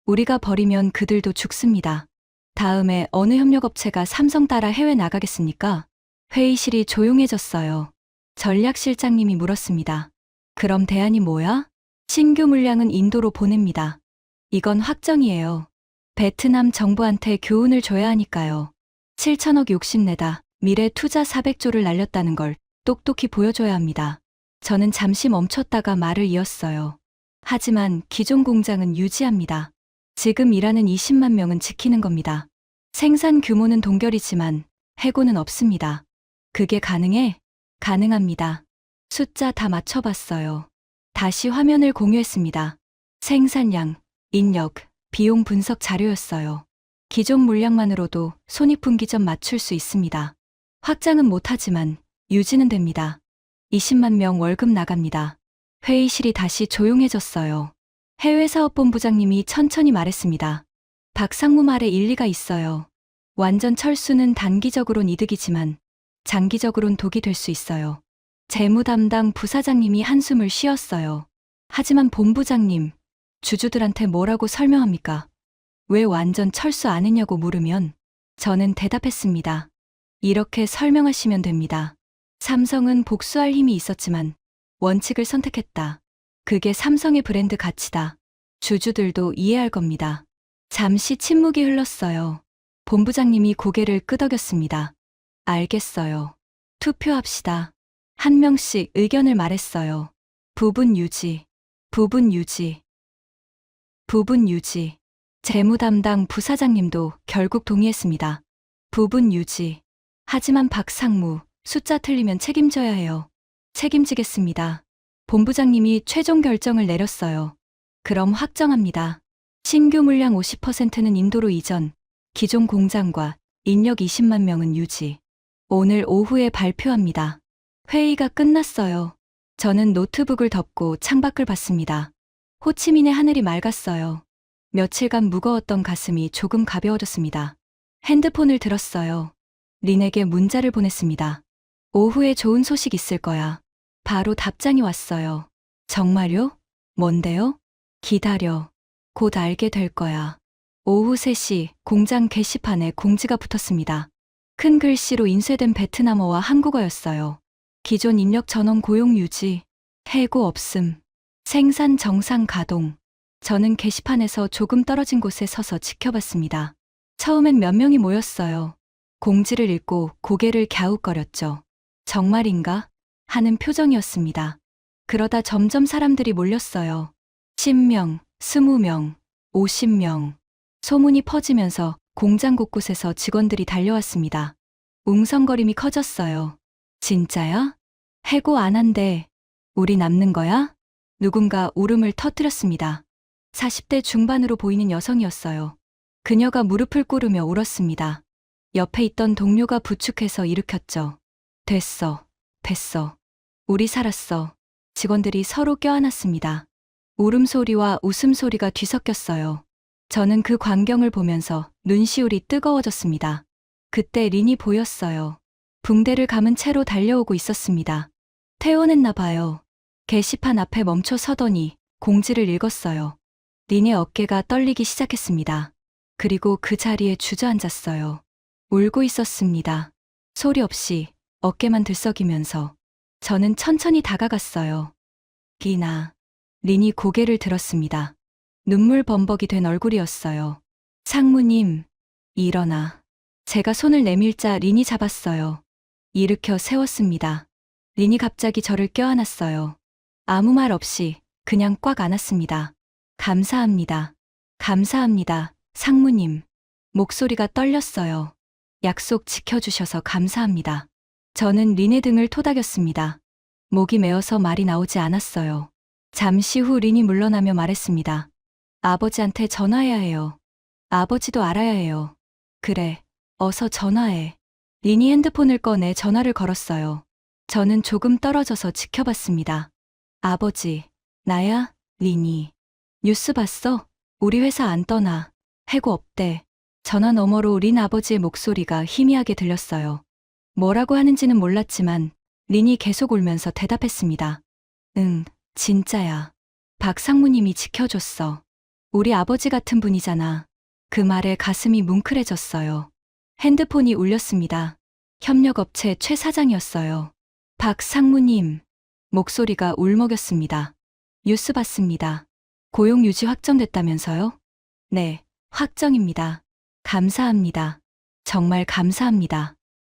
Speaker 1: 우리가 버리면 그들도 죽습니다. 다음에 어느 협력업체가 삼성 따라 해외 나가겠습니까? 회의실이 조용해졌어요. 전략실장님이 물었습니다. 그럼 대안이 뭐야? 신규 물량은 인도로 보냅니다. 이건 확정이에요. 베트남 정부한테 교훈을 줘야 하니까요. 7천억 욕심내다 미래 투자 400조를 날렸다는 걸 똑똑히 보여줘야 합니다. 저는 잠시 멈췄다가 말을 이었어요. 하지만 기존 공장은 유지합니다. 지금 일하는 20만 명은 지키는 겁니다. 생산 규모는 동결이지만 해고는 없습니다. 그게 가능해? 가능합니다. 숫자 다 맞춰봤어요. 다시 화면을 공유했습니다. 생산량, 인력, 비용 분석 자료였어요. 기존 물량만으로도 손익분기점 맞출 수 있습니다. 확장은 못하지만 유지는 됩니다. 20만 명 월급 나갑니다. 회의실이 다시 조용해졌어요. 해외사업본부장님이 천천히 말했습니다. 박상무 말에 일리가 있어요. 완전 철수는 단기적으론 이득이지만 장기적으론 독이 될 수 있어요. 재무담당 부사장님이 한숨을 쉬었어요. 하지만 본부장님, 주주들한테 뭐라고 설명합니까? 왜 완전 철수 안 했냐고 물으면 저는 대답했습니다. 이렇게 설명하시면 됩니다. 삼성은 복수할 힘이 있었지만 원칙을 선택했다. 그게 삼성의 브랜드 가치다. 주주들도 이해할 겁니다. 잠시 침묵이 흘렀어요. 본부장님이 고개를 끄덕였습니다. 알겠어요. 투표합시다. 한 명씩 의견을 말했어요. 부분 유지, 부분 유지, 부분 유지. 재무담당 부사장님도 결국 동의했습니다. 부분 유지. 하지만 박상무, 숫자 틀리면 책임져야 해요. 책임지겠습니다. 본부장님이 최종 결정을 내렸어요. 그럼 확정합니다. 신규 물량 50%는 인도로 이전, 기존 공장과 인력 20만 명은 유지. 오늘 오후에 발표합니다. 회의가 끝났어요. 저는 노트북을 덮고 창밖을 봤습니다. 호치민의 하늘이 맑았어요. 며칠간 무거웠던 가슴이 조금 가벼워졌습니다. 핸드폰을 들었어요. 린에게 문자를 보냈습니다. 오후에 좋은 소식 있을 거야. 바로 답장이 왔어요. 정말요? 뭔데요? 기다려. 곧 알게 될 거야. 오후 3시 공장 게시판에 공지가 붙었습니다. 큰 글씨로 인쇄된 베트남어와 한국어였어요. 기존 인력 전원 고용 유지, 해고 없음, 생산 정상 가동. 저는 게시판에서 조금 떨어진 곳에 서서 지켜봤습니다. 처음엔 몇 명이 모였어요. 공지를 읽고 고개를 갸웃거렸죠. 정말인가? 하는 표정이었습니다. 그러다 점점 사람들이 몰렸어요. 10명, 20명, 50명. 소문이 퍼지면서 공장 곳곳에서 직원들이 달려왔습니다. 웅성거림이 커졌어요. 진짜야? 해고 안 한대. 우리 남는 거야? 누군가 울음을 터뜨렸습니다. 40대 중반으로 보이는 여성이었어요. 그녀가 무릎을 꿇으며 울었습니다. 옆에 있던 동료가 부축해서 일으켰죠. 됐어. 됐어. 우리 살았어. 직원들이 서로 껴안았습니다. 울음소리와 웃음소리가 뒤섞였어요. 저는 그 광경을 보면서 눈시울이 뜨거워졌습니다. 그때 린이 보였어요. 붕대를 감은 채로 달려오고 있었습니다. 퇴원했나 봐요. 게시판 앞에 멈춰 서더니 공지를 읽었어요. 린의 어깨가 떨리기 시작했습니다. 그리고 그 자리에 주저앉았어요. 울고 있었습니다. 소리 없이 어깨만 들썩이면서 저는 천천히 다가갔어요. 린아. 린이 고개를 들었습니다. 눈물 범벅이 된 얼굴이었어요. 상무님, 일어나. 제가 손을 내밀자 린이 잡았어요. 일으켜 세웠습니다. 린이 갑자기 저를 껴안았어요. 아무 말 없이 그냥 꽉 안았습니다. 감사합니다. 감사합니다, 상무님. 목소리가 떨렸어요. 약속 지켜주셔서 감사합니다. 저는 린의 등을 토닥였습니다. 목이 메어서 말이 나오지 않았어요. 잠시 후 린이 물러나며 말했습니다. 아버지한테 전화해야 해요. 아버지도 알아야 해요. 그래, 어서 전화해. 린이 핸드폰을 꺼내 전화를 걸었어요. 저는 조금 떨어져서 지켜봤습니다. 아버지, 나야, 린이. 뉴스 봤어? 우리 회사 안 떠나. 해고 없대. 전화 너머로 린 아버지의 목소리가 희미하게 들렸어요. 뭐라고 하는지는 몰랐지만 린이 계속 울면서 대답했습니다. 응, 진짜야. 박 상무님이 지켜줬어. 우리 아버지 같은 분이잖아. 그 말에 가슴이 뭉클해졌어요. 핸드폰이 울렸습니다. 협력업체 최 사장이었어요. 박 상무님. 목소리가 울먹였습니다. 뉴스 봤습니다. 고용 유지 확정됐다면서요? 네, 확정입니다. 감사합니다. 정말 감사합니다.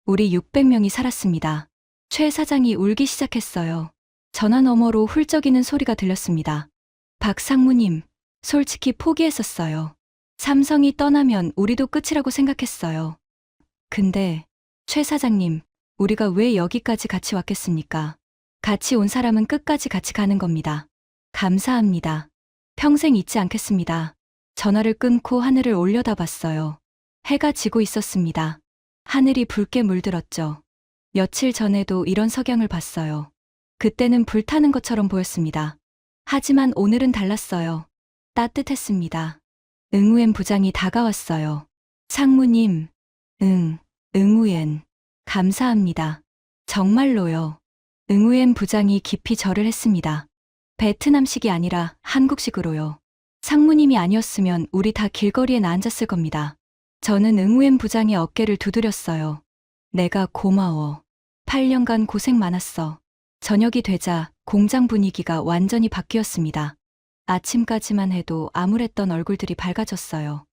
Speaker 1: 우리 600명이 살았습니다. 최 사장이 울기 시작했어요. 전화 너머로 훌쩍이는 소리가 들렸습니다. 박 상무님, 솔직히 포기했었어요. 삼성이 떠나면 우리도 끝이라고 생각했어요. 근데 최 사장님, 우리가 왜 여기까지 같이 왔겠습니까? 같이 온 사람은 끝까지 같이 가는 겁니다. 감사합니다. 평생 잊지 않겠습니다. 전화를 끊고 하늘을 올려다봤어요. 해가 지고 있었습니다. 하늘이 붉게 물들었죠. 며칠 전에도 이런 석양을 봤어요. 그때는 불타는 것처럼 보였습니다. 하지만 오늘은 달랐어요. 따뜻했습니다. 응우엔 부장이 다가왔어요. 상무님, 응우엔. 감사합니다. 정말로요. 응우엔 부장이 깊이 절을 했습니다. 베트남식이 아니라 한국식으로요. 상무님이 아니었으면 우리 다 길거리에 앉았을 겁니다. 저는 응우엔 부장의 어깨를 두드렸어요. 내가 고마워. 8년간 고생 많았어. 저녁이 되자 공장 분위기가 완전히 바뀌었습니다. 아침까지만 해도 암울했던 얼굴들이 밝아졌어요.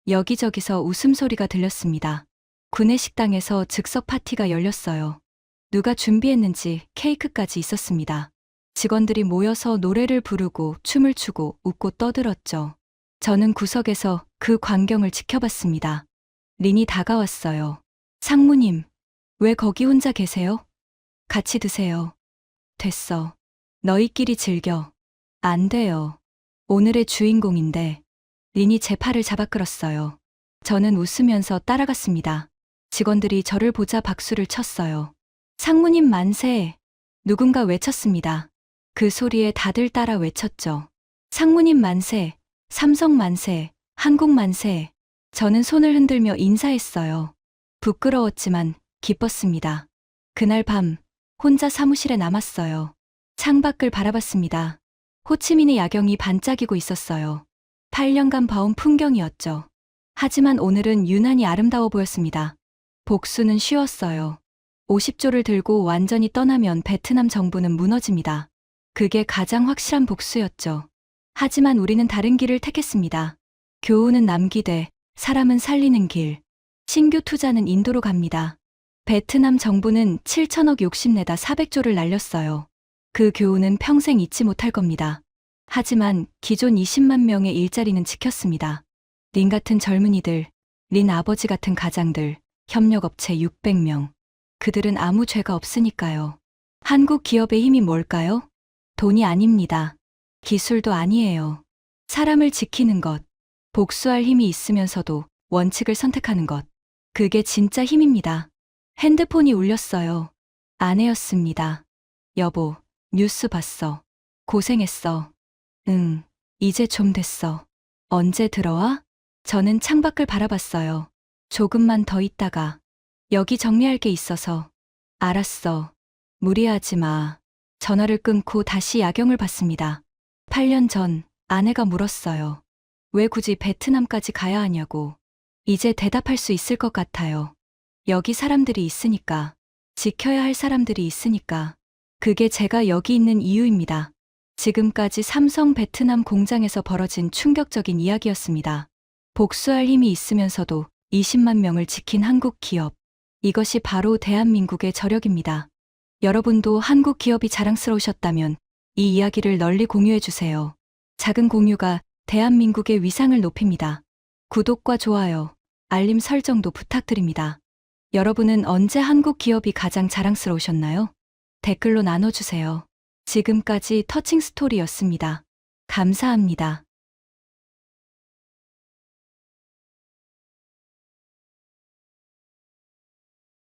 Speaker 1: 여기저기서 웃음소리가 들렸습니다. 구내식당에서 즉석 파티가 열렸어요. 누가 준비했는지 케이크까지 있었습니다. 직원들이 모여서 노래를 부르고 춤을 추고 웃고 떠들었죠. 저는 구석에서 그 광경을 지켜봤습니다. 린이 다가왔어요. 상무님, 왜 거기 혼자 계세요? 같이 드세요. 됐어. 너희끼리 즐겨. 안 돼요. 오늘의 주인공인데. 린이 제 팔을 잡아 끌었어요. 저는 웃으면서 따라갔습니다. 직원들이 저를 보자 박수를 쳤어요. 상무님 만세! 누군가 외쳤습니다. 그 소리에 다들 따라 외쳤죠. 상무님 만세, 삼성 만세, 한국 만세. 저는 손을 흔들며 인사했어요. 부끄러웠지만 기뻤습니다. 그날 밤 혼자 사무실에 남았어요. 창밖을 바라봤습니다. 호치민의 야경이 반짝이고 있었어요. 8년간 봐온 풍경이었죠. 하지만 오늘은 유난히 아름다워 보였습니다. 복수는 쉬웠어요. 50조를 들고 완전히 떠나면 베트남 정부는 무너집니다. 그게 가장 확실한 복수였죠. 하지만 우리는 다른 길을 택했습니다. 교훈은 남기되 사람은 살리는 길. 신규 투자는 인도로 갑니다. 베트남 정부는 7천억 욕심내다 400조를 날렸어요. 그 교훈은 평생 잊지 못할 겁니다. 하지만 기존 20만 명의 일자리는 지켰습니다. 린 같은 젊은이들, 린 아버지 같은 가장들, 협력업체 600명. 그들은 아무 죄가 없으니까요. 한국 기업의 힘이 뭘까요? 돈이 아닙니다. 기술도 아니에요. 사람을 지키는 것, 복수할 힘이 있으면서도 원칙을 선택하는 것. 그게 진짜 힘입니다. 핸드폰이 울렸어요. 아내였습니다. 여보, 뉴스 봤어. 고생했어. 응, 이제 좀 됐어. 언제 들어와? 저는 창밖을 바라봤어요. 조금만 더 있다가. 여기 정리할 게 있어서. 알았어. 무리하지 마. 전화를 끊고 다시 야경을 봤습니다. 8년 전 아내가 물었어요. 왜 굳이 베트남까지 가야 하냐고. 이제 대답할 수 있을 것 같아요. 여기 사람들이 있으니까. 지켜야 할 사람들이 있으니까. 그게 제가 여기 있는 이유입니다. 지금까지 삼성 베트남 공장에서 벌어진 충격적인 이야기였습니다. 복수할 힘이 있으면서도 20만 명을 지킨 한국 기업. 이것이 바로 대한민국의 저력입니다. 여러분도 한국 기업이 자랑스러우셨다면 이 이야기를 널리 공유해주세요. 작은 공유가 대한민국의 위상을 높입니다. 구독과 좋아요, 알림 설정도 부탁드립니다. 여러분은 언제 한국 기업이 가장 자랑스러우셨나요? 댓글로 나눠주세요. 지금까지 터칭 스토리였습니다. 감사합니다.